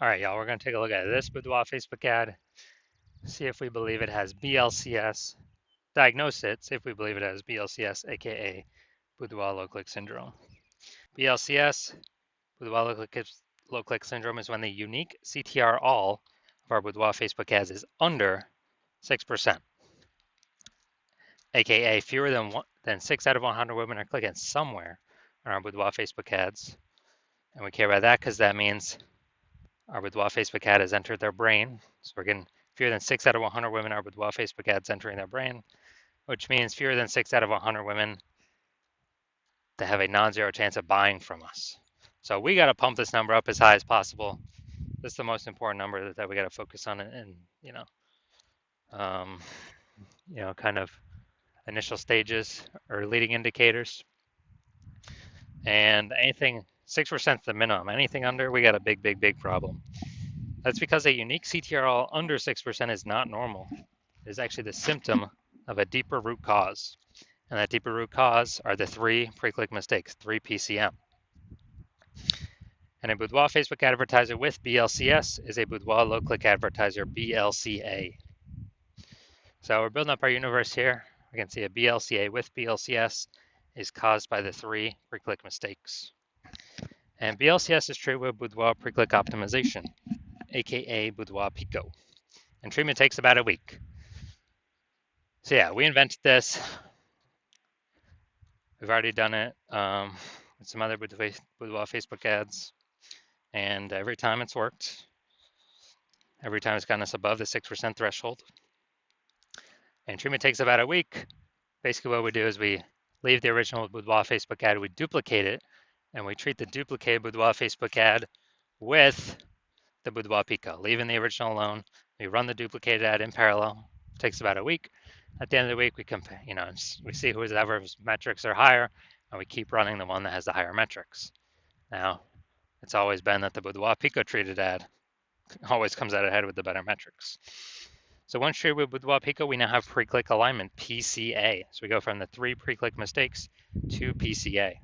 All right, y'all, we're going to take a look at this Boudoir Facebook ad, see if we believe it has BLCS, diagnose it, see if we believe it has BLCS, aka Boudoir low click syndrome. BLCS, Boudoir low click syndrome, is when the unique CTR all of our Boudoir Facebook ads is under 6%, aka fewer than 6 out of 100 women are clicking somewhere on our Boudoir Facebook ads. And we care about that because that means our Boudoir Facebook ad has entered their brain. So we're getting fewer than 6 out of 100 women are Boudoir Facebook ads entering their brain, which means fewer than 6 out of 100 women that have a non-zero chance of buying from us. So we got to pump this number up as high as possible. This is the most important number that we got to focus on, and um, kind of initial stages or leading indicators. And anything 6% is the minimum. Anything under, we got a big, big, big problem. That's because a unique CTRL under 6% is not normal. It is actually the symptom of a deeper root cause. And that deeper root cause are the 3 pre-click mistakes, 3 PCM. And a Boudoir Facebook advertiser with BLCS is a Boudoir low-click advertiser, BLCA. So we're building up our universe here. We can see a BLCA with BLCS is caused by the 3 pre-click mistakes. And BLCS is treated with Boudoir pre-click optimization, aka Boudoir Pico. And treatment takes about a week. So yeah, we invented this. We've already done it with some other Boudoir Facebook ads. And every time it's worked. Every time it's gotten us above the 6% threshold. And treatment takes about a week. Basically what we do is we leave the original Boudoir Facebook ad, we duplicate it, and we treat the duplicated Boudoir Facebook ad with the Boudoir Pico, leaving the original alone. We run the duplicated ad in parallel. It takes about a week. At the end of the week, we compare, we see whoever's metrics are higher, and we keep running the one that has the higher metrics. Now, it's always been that the Boudoir Pico treated ad always comes out ahead with the better metrics. So once treated with Boudoir Pico, we now have pre-click alignment, PCA. So we go from the 3 pre-click mistakes to PCA.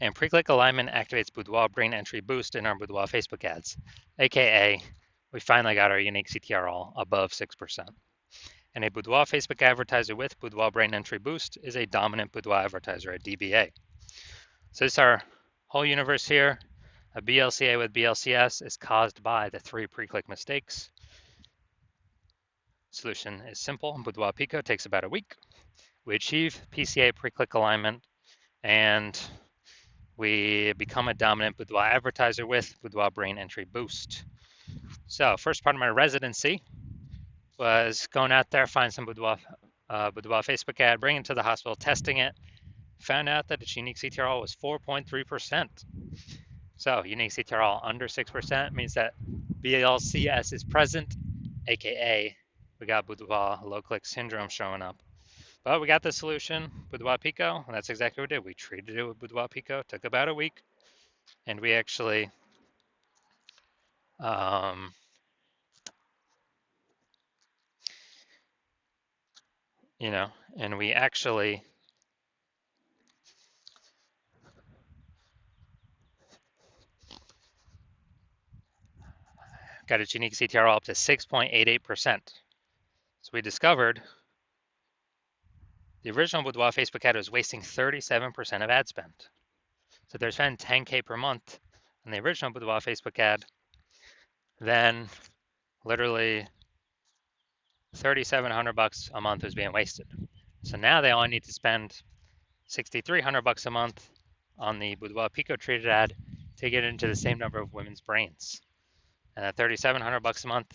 And pre-click alignment activates Boudoir brain entry boost in our Boudoir Facebook ads, aka we finally got our unique CTR all above 6%. And a Boudoir Facebook advertiser with Boudoir brain entry boost is a dominant Boudoir advertiser, a DBA. So this is our whole universe here. A BLCA with BLCS is caused by the 3 pre-click mistakes. Solution is simple. Boudoir Pico takes about a week. We achieve PCA pre-click alignment, and we become a dominant Boudoir advertiser with Boudoir brain entry boost. So first part of my residency was going out there, find some Boudoir Facebook ad, bring it to the hospital, testing it, found out that its unique CTRL was 4.3%. So unique CTRL under 6% means that BLCS is present, aka we got Boudoir low click syndrome showing up. But we got the solution, Boudoir Pico, and that's exactly what we did. We treated it with Boudoir Pico, took about a week, and we actually and we actually got its unique CTRL up to 6.88%. So we discovered the original Boudoir Facebook ad was wasting 37% of ad spend. So they're spending 10K per month on the original Boudoir Facebook ad, then literally $3,700 a month was being wasted. So now they only need to spend $6,300 a month on the Boudoir Pico treated ad to get into the same number of women's brains. And at $3,700 a month,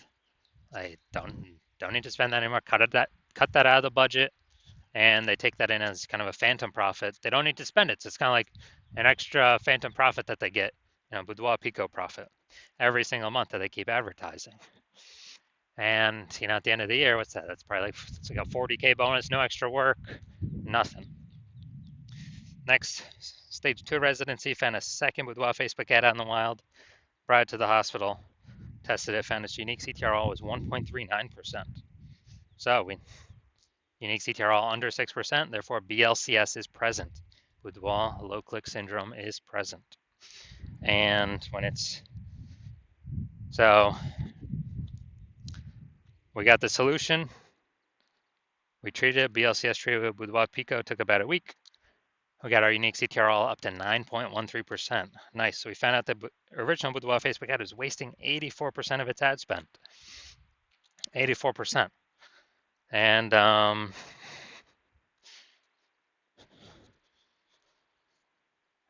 I don't need to spend that anymore. Cut that out of the budget, and they take that in as kind of a phantom profit. They don't need to spend it, so it's kind of like an extra phantom profit that they get, Boudoir Pico profit every single month that they keep advertising. And at the end of the year, what's that? That's probably it's like a 40K bonus, no extra work, nothing. Next, stage 2 residency, found a second Boudoir Facebook ad out in the wild, brought it to the hospital, tested it, found its unique CTRL was 1.39%. So unique CTRL under 6%, therefore BLCS is present. Boudoir low click syndrome is present. And when it's So we got the solution. We treated it. BLCS treated with Boudoir Pico. Took about a week. We got our unique CTR all up to 9.13%. Nice. So we found out the original Boudoir Facebook ad was wasting 84% of its ad spend. 84%. And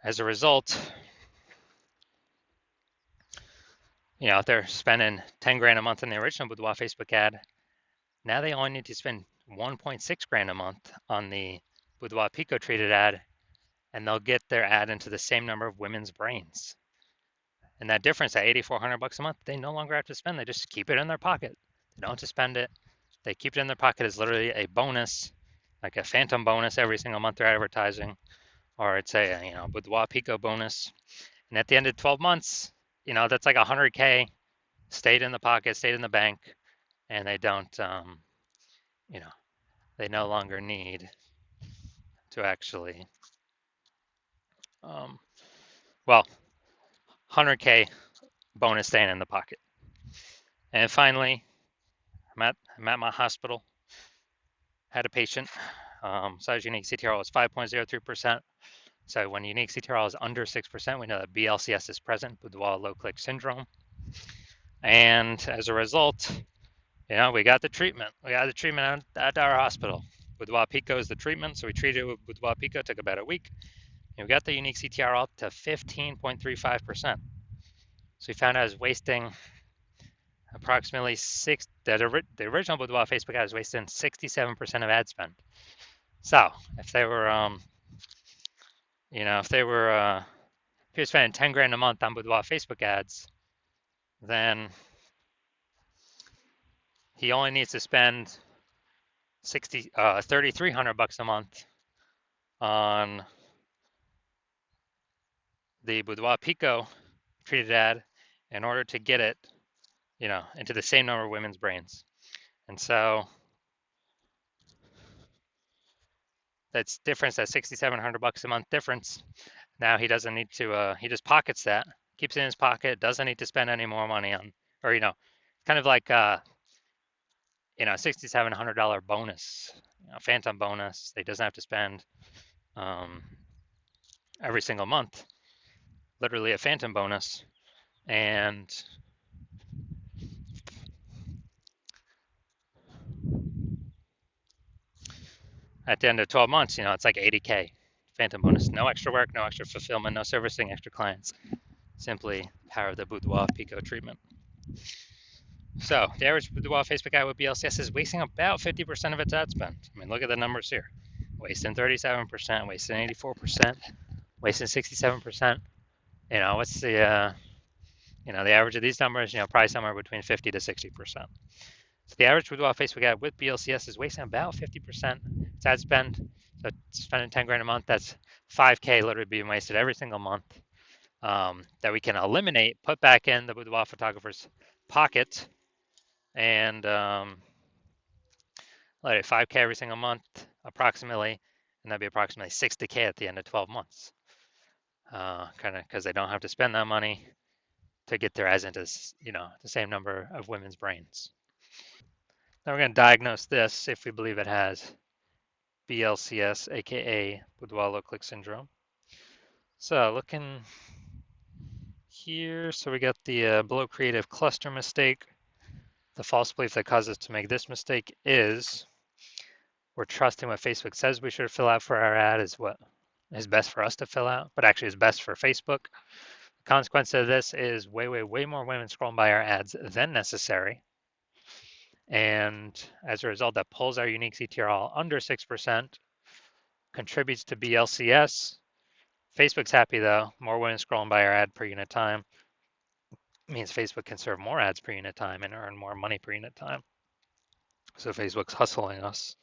as a result, if they're spending 10 grand a month in the original Boudoir Facebook ad, now they only need to spend 1.6 grand a month on the Boudoir Pico treated ad, and they'll get their ad into the same number of women's brains. And that difference, at $8,400 a month, they no longer have to spend. They just keep it in their pocket. They don't have to spend it. They keep it in their pocket as literally a bonus, like a phantom bonus every single month they're advertising, or it's a Boudoir Pico bonus. And at the end of 12 months, that's like 100K stayed in the pocket, stayed in the bank, and they don't, they no longer need to actually, well, 100K bonus staying in the pocket. And finally, I'm at my hospital, had a patient, size unique CTRL is 5.03%. So when unique CTRL is under 6%, we know that BLCS is present, Boudoir low click syndrome. And as a result, we got the treatment. We got the treatment at our hospital. Boudoir Pico is the treatment, so we treated it with Boudoir Pico. Took about a week. And we got the unique CTR up to 15.35%. So we found out I was wasting approximately the original Boudoir Facebook ad was wasting 67% of ad spend. So if they were, if you're spending 10 grand a month on Boudoir Facebook ads, then he only needs to spend $3,300 a month on the Boudoir Pico treated ad in order to get it, into the same number of women's brains. And so that's difference, that $6,700 a month difference. Now he doesn't need to, he just pockets that, keeps it in his pocket, doesn't need to spend any more money on, or, kind of like, $6,700 bonus, phantom bonus. He doesn't have to spend every single month, literally a phantom bonus. And at the end of 12 months, it's like 80K phantom bonus. No extra work, no extra fulfillment, no servicing extra clients. Simply power of the Boudoir Pico treatment. So the average Boudoir Facebook ad with BLCS is wasting about 50% of its ad spend. I mean, look at the numbers here. Wasting 37%, wasting 84%, wasting 67%. What's the, the average of these numbers, probably somewhere between 50 to 60%. So the average Boudoir Facebook ad with BLCS is wasting about 50% its ad spend. So spending 10 grand a month, that's 5K literally being wasted every single month, that we can eliminate, put back in the Boudoir photographer's pocket, and let it 5K every single month approximately, and that'd be approximately 60K at the end of 12 months. Kind of because they don't have to spend that money to get their ads into, the same number of women's brains. Now we're going to diagnose this if we believe it has BLCS, aka Boudoir low click syndrome. So looking here, so we got the below creative cluster mistake. The false belief that causes us to make this mistake is we're trusting what Facebook says we should fill out for our ad is what is best for us to fill out, but actually is best for Facebook. The consequence of this is way more women scrolling by our ads than necessary. And as a result, that pulls our unique CTR under 6%, contributes to BLCS. Facebook's happy though, more women scrolling by our ad per unit time means Facebook can serve more ads per unit time and earn more money per unit time. So Facebook's hustling us.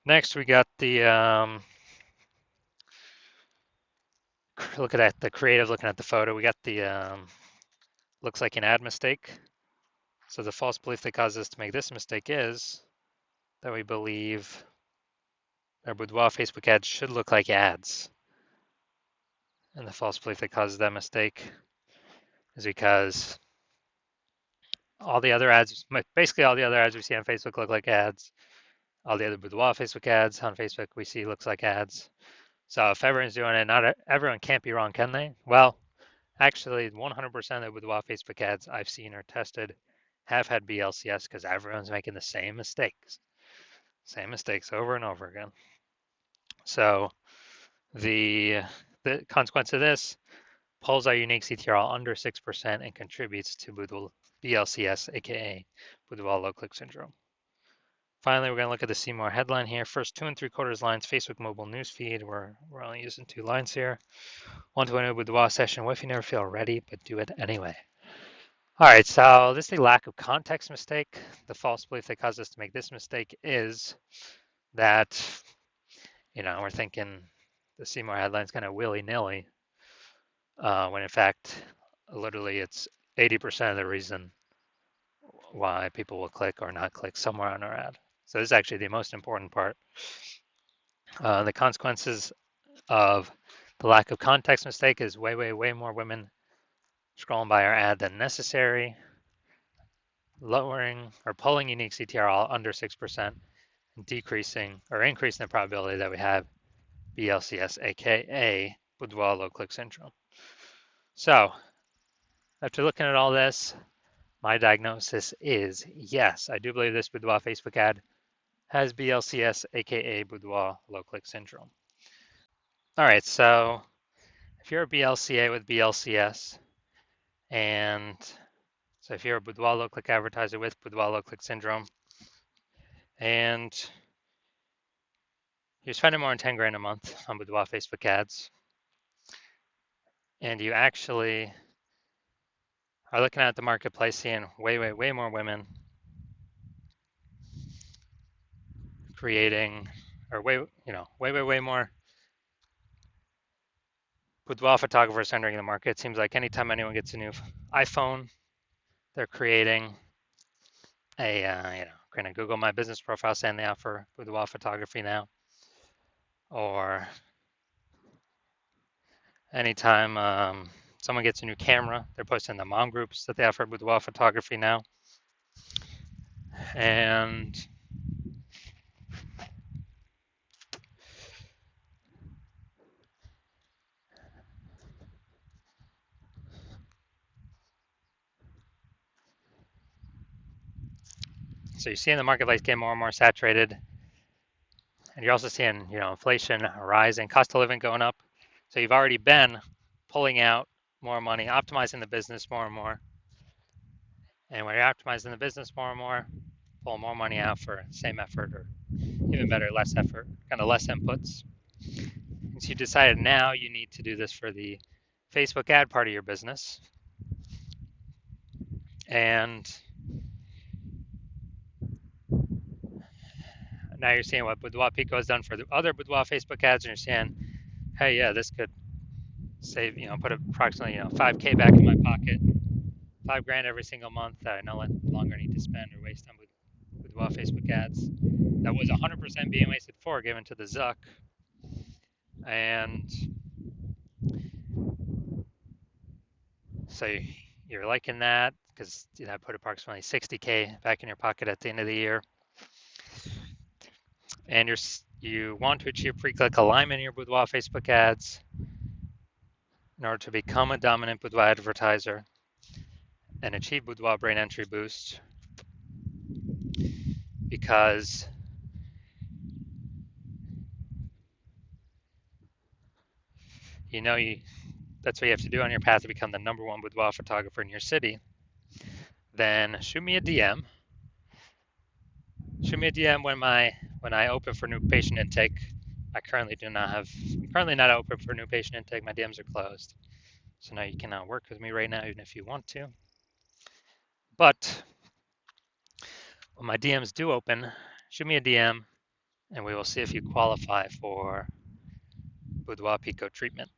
Next, we got the, looking at the creative, looking at the photo, we got the, looks like an ad mistake. So the false belief that causes us to make this mistake is that we believe our Boudoir Facebook ads should look like ads. And the false belief that causes that mistake is because all the other ads, basically all the other ads we see on Facebook look like ads. All the other Boudoir Facebook ads on Facebook we see looks like ads. So if everyone's doing it, not everyone can't be wrong, can they? Well, actually, 100% of the Boudoir Facebook ads I've seen or tested have had BLCS because everyone's making the same mistakes over and over again. So the consequence of this pulls our unique CTR under 6% and contributes to BLCS, aka Boudoir low click syndrome. Finally, we're going to look at the See More headline here. First 2 3/4 lines, Facebook mobile newsfeed. We're only using 2 lines here. 120 Boudoir session. What if you never feel ready, but do it anyway? All right, so this is the lack of context mistake. The false belief that caused us to make this mistake is that, we're thinking the See More headline is kind of willy-nilly, when in fact, literally it's 80% of the reason why people will click or not click somewhere on our ad. So this is actually the most important part. The consequences of the lack of context mistake is way more women scrolling by our ad than necessary, lowering or pulling unique CTR all under 6%, and decreasing or increasing the probability that we have BLCS, aka Boudoir low click syndrome. So after looking at all this, my diagnosis is yes, I do believe this Boudoir Facebook ad has BLCS, aka Boudoir low click syndrome. All right, so if you're a BLCA with BLCS, and so if you're a Boudoir low click advertiser with Boudoir low click syndrome, and you're spending more than 10 grand a month on Boudoir Facebook ads, and you actually are looking at the marketplace seeing way more women creating, or way more Boudoir photographers entering the market. It seems like anytime anyone gets a new iPhone, they're creating creating a Google My Business profile saying they offer boudoir photography now. Or anytime someone gets a new camera, they're posting in the mom groups that they offer boudoir photography now. And so you're seeing the marketplace get more and more saturated. And you're also seeing, inflation rising, cost of living going up. So you've already been pulling out more money, optimizing the business more and more. And when you're optimizing the business more and more, pull more money out for same effort, or even better, less effort, kind of less inputs. And so you decided now you need to do this for the Facebook ad part of your business. And now you're seeing what Boudoir Pico has done for the other Boudoir Facebook ads, and you're saying, hey, yeah, this could save, put approximately, 5K back in my pocket, 5 grand every single month that I no longer need to spend or waste on Boudoir Facebook ads. That was 100% being wasted for given to the Zuck. And so you're liking that because I put approximately 60K back in your pocket at the end of the year. And you want to achieve pre-click alignment in your Boudoir Facebook ads in order to become a dominant Boudoir advertiser and achieve Boudoir brain entry boost, because that's what you have to do on your path to become the #1 boudoir photographer in your city. Then shoot me a DM. Shoot me a DM when I open for new patient intake. I'm currently not open for new patient intake. My DMs are closed. So now you cannot work with me right now, even if you want to. But when my DMs do open, shoot me a DM and we will see if you qualify for Boudoir Pico treatment.